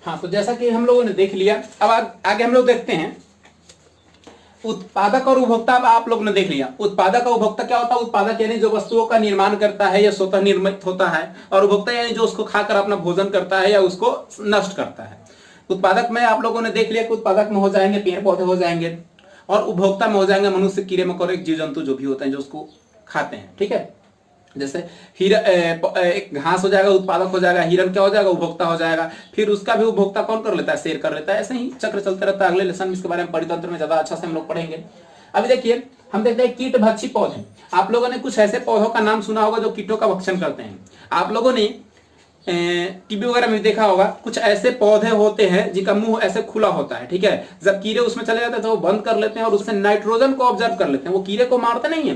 हाँ, तो जैसा कि हम लोगों ने देख लिया, अब आगे हम लोग देखते हैं उत्पादक और उपभोक्ता। अब आप लोगों ने देख लिया उत्पादक और उपभोक्ता क्या होता है। उत्पादक यानी जो वस्तुओं का निर्माण करता है या स्वतः निर्मित होता है, और उपभोक्ता यानी जो उसको खाकर अपना भोजन करता है या उसको नष्ट करता है। उत्पादक में आप लोगों ने देख लिया कि उत्पादक में हो जाएंगे पेड़ पौधे हो जाएंगे, और उपभोक्ता में हो जाएंगे मनुष्य, कीड़े मकोड़े, जीव जंतु जो भी होते हैं जो उसको खाते हैं। ठीक है, जैसे एक घास हो जाएगा उत्पादक हो जाएगा, हिरन क्या हो जाएगा उपभोक्ता हो जाएगा, फिर उसका भी उपभोक्ता कौन कर लेता है, शेर कर लेता है। ऐसे ही चक्र चलता रहता है। अगले लेसन में इसके बारे में परितंत्र में ज्यादा अच्छा से हम लोग पढ़ेंगे। अभी देखिए हम देखते हैं कीट भक्षी पौधे। आप लोगों ने कुछ ऐसे पौधों का नाम सुना होगा जो कीटों का भक्षण करते हैं। आप लोगों ने टीवी वगैरह में देखा होगा, कुछ ऐसे पौधे होते हैं जिनका मुंह ऐसे खुला होता है। ठीक है, जब कीड़े उसमें चले जाते हैं तो वो बंद कर लेते हैं और उससे नाइट्रोजन को ऑब्जर्व कर लेते हैं। वो कीड़े को मारते नहीं है,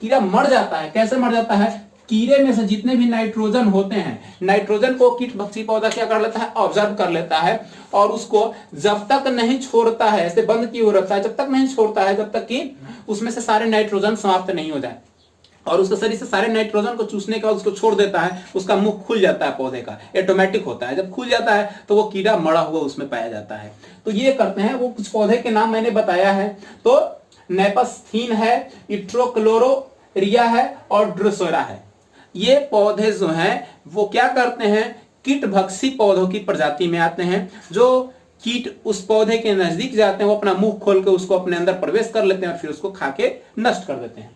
कीड़ा मर जाता है। कैसे मर जाता है, कीड़े में से जितने भी नाइट्रोजन होते हैं, नाइट्रोजन को कीट भक्षी पौधा क्या कर लेता है, ऑब्जर्व कर लेता है, और उसको जब तक नहीं छोड़ता है, ऐसे बंद किए हुए रखता है, जब तक नहीं छोड़ता है जब तक कि उसमें से सारे नाइट्रोजन समाप्त नहीं हो जाए, और उसके शरीर से सारे नाइट्रोजन को चूसने के बाद उसको छोड़ देता है। उसका मुंह खुल जाता है, पौधे का ऑटोमेटिक होता है। जब खुल जाता है तो वो कीड़ा मरा हुआ उसमें पाया जाता है। तो ये करते हैं। वो कुछ पौधे के नाम मैंने बताया है, तो नेपस्थीन है, इट्रोक्लोरोरिया है और ड्रोसोरा है। ये पौधे जो हैं वो क्या करते हैं, कीट भक्षी पौधों की प्रजाति में आते हैं। जो कीट उस पौधे के नजदीक जाते हैं वो अपना मुंह खोल के उसको अपने अंदर प्रवेश कर लेते हैं और फिर उसको खा के नष्ट कर देते हैं,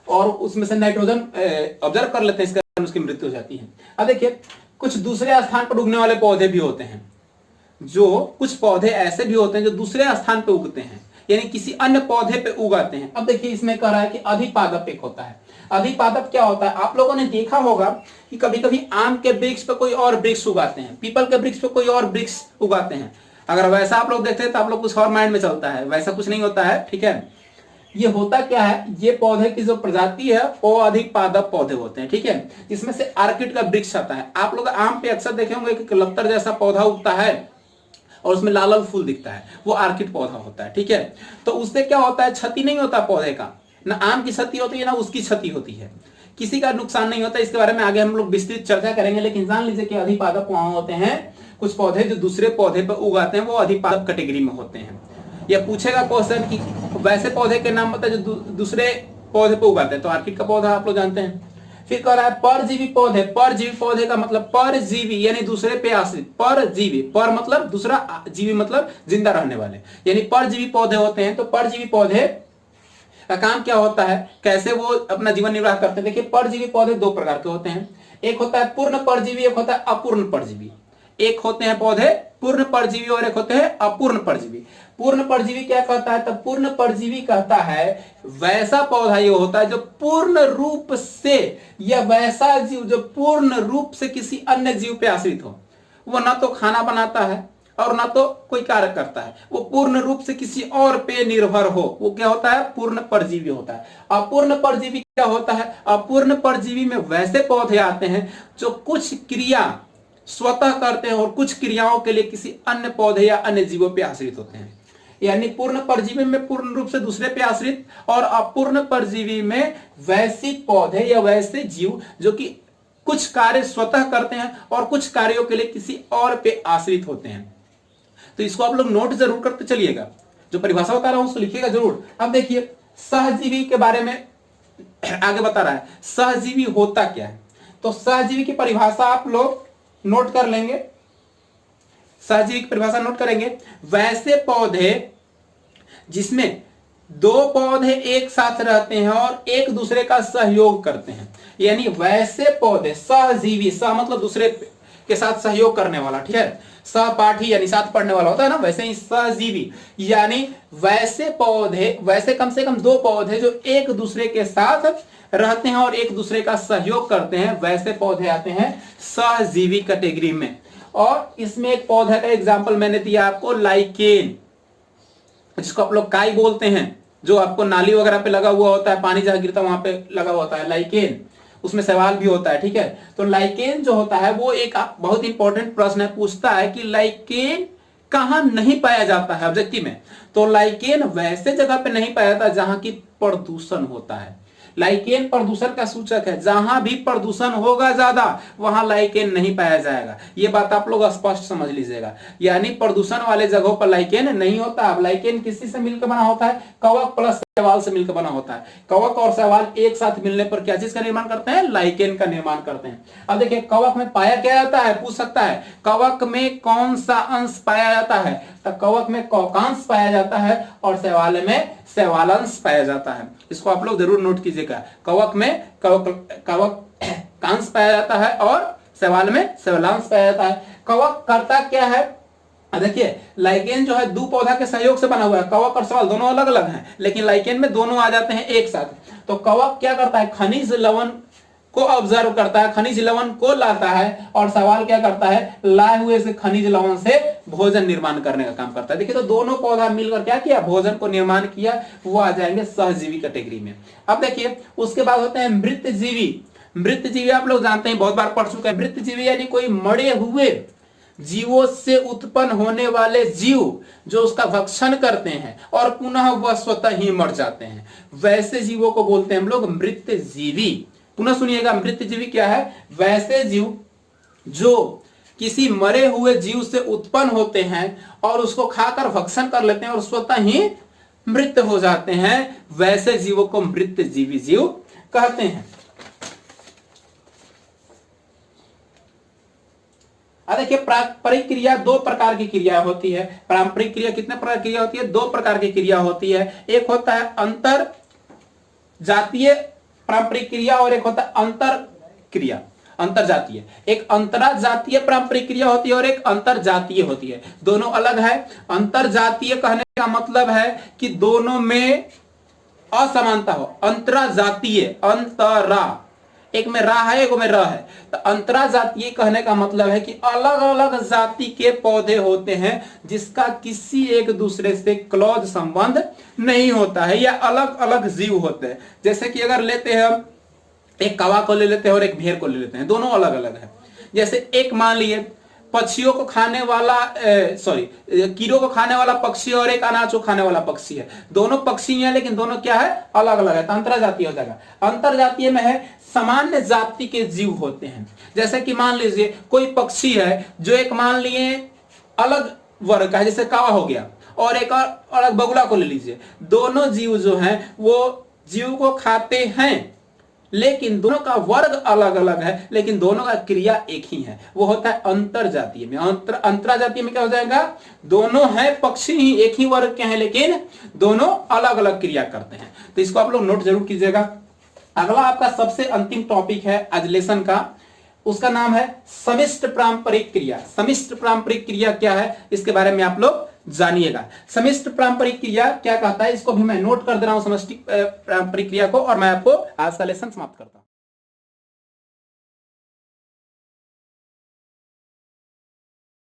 और उसमें से नाइट्रोजन ऑब्जर्व कर लेते हैं। इसके कारण उसकी मृत्यु हो जाती है। अब देखिए कुछ दूसरे स्थान पर उगने वाले पौधे भी होते हैं। जो कुछ पौधे ऐसे भी होते हैं जो दूसरे स्थान पर उगते हैं, यानी किसी अन्य पौधे पे उगाते हैं। अब देखिए इसमें कह रहा है कि अधिपादप एक होता है। अधिपादप क्या होता है, आप लोगों ने देखा होगा कि कभी कभी आम के वृक्ष पे कोई और वृक्ष उगाते हैं, पीपल के वृक्ष पे कोई और वृक्ष उगाते हैं। अगर वैसा आप लोग देखते हैं तो आप लोग कुछ और माइंड में चलता है, वैसा कुछ नहीं होता है। ठीक है, ये होता क्या है, ये पौधे की जो प्रजाति है वो अधिपादप पौधे होते हैं। ठीक है, इसमें से आर्किड का वृक्ष आता है। आप लोग आम पे अक्सर देखे होंगे कि लत्तर जैसा पौधा उगता है और उसमें लाल लाल फूल दिखता है, वो आर्किड पौधा होता है। ठीक है, तो उससे क्या होता है, क्षति नहीं होता पौधे का, ना आम की क्षति होती है ना उसकी क्षति होती है, किसी का नुकसान नहीं होता। इसके बारे में आगे हम लोग विस्तृत चर्चा करेंगे। लेकिन जान लीजिए कि अधिपादप वहां होते हैं कुछ पौधे जो दूसरे पौधे पर उगाते हैं, वो अधिपादप कैटेगरी में होते हैं। यह पूछेगा क्वेश्चन कि वैसे पौधे के नाम बताए जो दूसरे पौधे पर उगाते हैं, तो आर्किड का पौधा आप लोग जानते हैं। फिर कह रहा है परजीवी पौधे। परजीवी पौधे का मतलब परजीवी यानी दूसरे पे आश्रित। परजीवी, पर मतलब दूसरा, जीवी मतलब जिंदा रहने वाले, यानी परजीवी पौधे होते हैं। तो परजीवी पौधे का काम क्या होता है, कैसे वो अपना जीवन निर्वाह करते हैं। देखिए परजीवी पौधे दो प्रकार के होते हैं, एक होता है पूर्ण परजीवी, एक होता है अपूर्ण परजीवी। एक होते हैं पौधे पूर्ण परजीवी और एक होते हैं अपूर्ण परजीवी। पूर्ण परजीवी क्या कहता है, तब पूर्ण परजीवी कहता है वैसा पौधा ये होता है जो पूर्ण रूप से, या वैसा जीव जो पूर्ण रूप से किसी अन्य जीव पे आश्रित हो। वो ना तो खाना बनाता है और ना तो कोई कार्य करता है, वो पूर्ण रूप से किसी और पे निर्भर हो, वो क्या होता है, पूर्ण परजीवी होता है। अपूर्ण परजीवी क्या होता है, अपूर्ण परजीवी में वैसे पौधे आते हैं जो कुछ क्रिया स्वतः करते हैं और कुछ क्रियाओं के लिए किसी अन्य पौधे या अन्य जीवों पे आश्रित होते हैं। यानी पूर्ण परजीवी में पूर्ण रूप से दूसरे पे आश्रित, और अपूर्ण परजीवी में वैसे पौधे या वैसे जीव जो कि कुछ कार्य स्वतः करते हैं और कुछ कार्यों के लिए किसी और पे आश्रित होते हैं। तो इसको आप लोग नोट जरूर करते चलिएगा, जो परिभाषा बता रहा हूं उसको लिखिएगा जरूर। अब देखिए सहजीवी के बारे में आगे बता रहा है, सहजीवी होता क्या है। तो सहजीवी की परिभाषा आप लोग नोट कर लेंगे, सहजीवी की परिभाषा नोट करेंगे। वैसे पौधे जिसमें दो पौधे एक साथ रहते हैं और एक दूसरे का सहयोग करते हैं, यानी वैसे पौधे सहजीवी, सह मतलब दूसरे के साथ सहयोग करने वाला। ठीक है, सहपाठी यानी साथ पढ़ने वाला होता है ना, वैसे ही सहजीवी यानी वैसे पौधे, वैसे कम से कम दो पौधे जो एक दूसरे के साथ रहते हैं और एक दूसरे का सहयोग करते हैं, वैसे पौधे आते हैं सहजीवी कैटेगरी में। और इसमें एक पौधे का एग्जांपल मैंने दिया आपको, लाइकेन, जिसको आप लोग काई बोलते हैं, जो आपको नाली वगैरह पे लगा हुआ होता है, पानी जहां गिरता है वहां पे लगा हुआ होता है लाइकेन, उसमें सवाल भी होता है। ठीक है, तो लाइकेन जो होता है वो एक बहुत इंपॉर्टेंट प्रश्न है, पूछता है कि लाइकेन कहां नहीं पाया जाता है ऑब्जेक्टिव में। तो लाइकेन वैसे जगह पे नहीं पाया जाता जहां की प्रदूषण होता है। लाइकेन प्रदूषण का सूचक है। जहां भी प्रदूषण होगा ज्यादा वहां लाइकेन नहीं पाया जाएगा। ये बात आप लोग स्पष्ट समझ लीजिएगा। यानी प्रदूषण वाले जगहों पर लाइकेन नहीं होता। अब लाइकेन किसी से मिलकर बना होता है? कवक प्लस शैवाल से मिलकर बना होता है। कवक और शैवाल एक साथ मिलने पर क्या चीज का निर्माण करते हैं? लाइकेन का निर्माण करते हैं। अब देखिए कवक में पाया क्या जाता है, पूछ सकता है कवक में कौन सा अंश पाया जाता है? तो कवक में कवकांश पाया जाता है और शैवाल में शैवालांश पाया जाता है। इसको आप लोग जरूर नोट कीजिएगा। कवक में कवकांश पाया जाता है और शैवाल में शैवालांश पाया जाता है। कवक करता क्या है? देखिए लाइकेन जो है दो पौधा के सहयोग से बना हुआ है। कवक और शैवाल दोनों अलग अलग हैं, लेकिन लाइकेन में दोनों आ जाते हैं एक साथ। तो कवक क्या करता है? खनिज लवण को ऑब्जर्व करता है, खनिज लवण को लाता है, और शैवाल क्या करता है? लाए हुए से खनिज लवण से भोजन निर्माण करने का काम करता है। देखिए तो दोनों पौधा मिलकर क्या किया? भोजन को निर्माण किया। वो आ जाएंगे सहजीवी कैटेगरी में। अब देखिए उसके बाद होते हैं मृतजीवी। मृतजीवी आप लोग जानते हैं, बहुत बार पढ़ चुके हैं। मृतजीवी यानी कोई मरे हुए जीवों से उत्पन्न होने वाले जीव जो उसका भक्षण करते हैं और पुनः वह स्वतः ही मर जाते हैं, वैसे जीवों को बोलते हैं हम लोग मृतजीवी। पुनः सुनिएगा, मृतजीवी क्या है? वैसे जीव जो किसी मरे हुए जीव से उत्पन्न होते हैं और उसको खाकर भक्षण कर लेते हैं और स्वतः ही मृत हो जाते हैं, वैसे जीवों को मृतजीवी जीव कहते हैं। देखिए पारंपरिक क्रिया दो प्रकार की क्रिया होती है। पारंपरिक क्रिया कितने प्रकार की क्रिया होती है? दो प्रकार की क्रिया होती है। एक होता है अंतर जातीय पारंपरिक क्रिया और एक होता है अंतर क्रिया, अंतर जातीय। एक अंतरा जातीय पारंपरिक क्रिया होती है और एक अंतर जातीय होती है। दोनों अलग है। अंतर जातीय कहने का मतलब है कि दोनों में असमानता हो। अंतरा जातीय, अंतरा, एक में रा है एक में र है, तो अंतरा जातीय कहने का मतलब है कि अलग अलग जाति के पौधे होते हैं जिसका किसी एक दूसरे से क्लोज संबंध नहीं होता है, या अलग अलग जीव होते हैं। जैसे कि अगर लेते हैं हम एक कौवा को ले लेते हैं और एक भेड़ को ले लेते हैं, दोनों अलग अलग है। जैसे एक मान लिए पक्षियों को खाने वाला कीड़ों को खाने वाला पक्षी और एक अनाज को खाने वाला पक्षी है। दोनों पक्षी हैं लेकिन दोनों क्या है? अलग अलग है, तो अंतर जातीय हो जाएगा। अंतर जातीय में है सामान्य जाति के जीव होते हैं। जैसे कि मान लीजिए कोई पक्षी है जो एक मान लिए अलग वर्ग का है, जैसे कौवा हो गया, और एक अलग बगुला को ले लीजिए। दोनों जीव जो हैं वो जीव को खाते हैं लेकिन दोनों का वर्ग अलग अलग है, लेकिन दोनों का क्रिया एक ही है। वो होता है अंतर जातीय में। अंतरा जातीय में क्या हो जाएगा? दोनों हैं पक्षी ही, एक ही वर्ग के हैं, लेकिन दोनों अलग अलग क्रिया करते हैं। तो इसको आप लोग नोट जरूर कीजिएगा। अगला आपका सबसे अंतिम टॉपिक है आज लेसन का, उसका नाम है समिष्ट पारंपरिक क्रिया। समिष्ट पारंपरिक क्रिया क्या है इसके बारे में आप लोग जानिएगा। समिष्ट पारंपरिक क्रिया क्या कहता है इसको भी मैं नोट कर दे रहा हूं, समष्टि पारंपरिक क्रिया को, और मैं आपको आज का लेसन समाप्त करता हूं।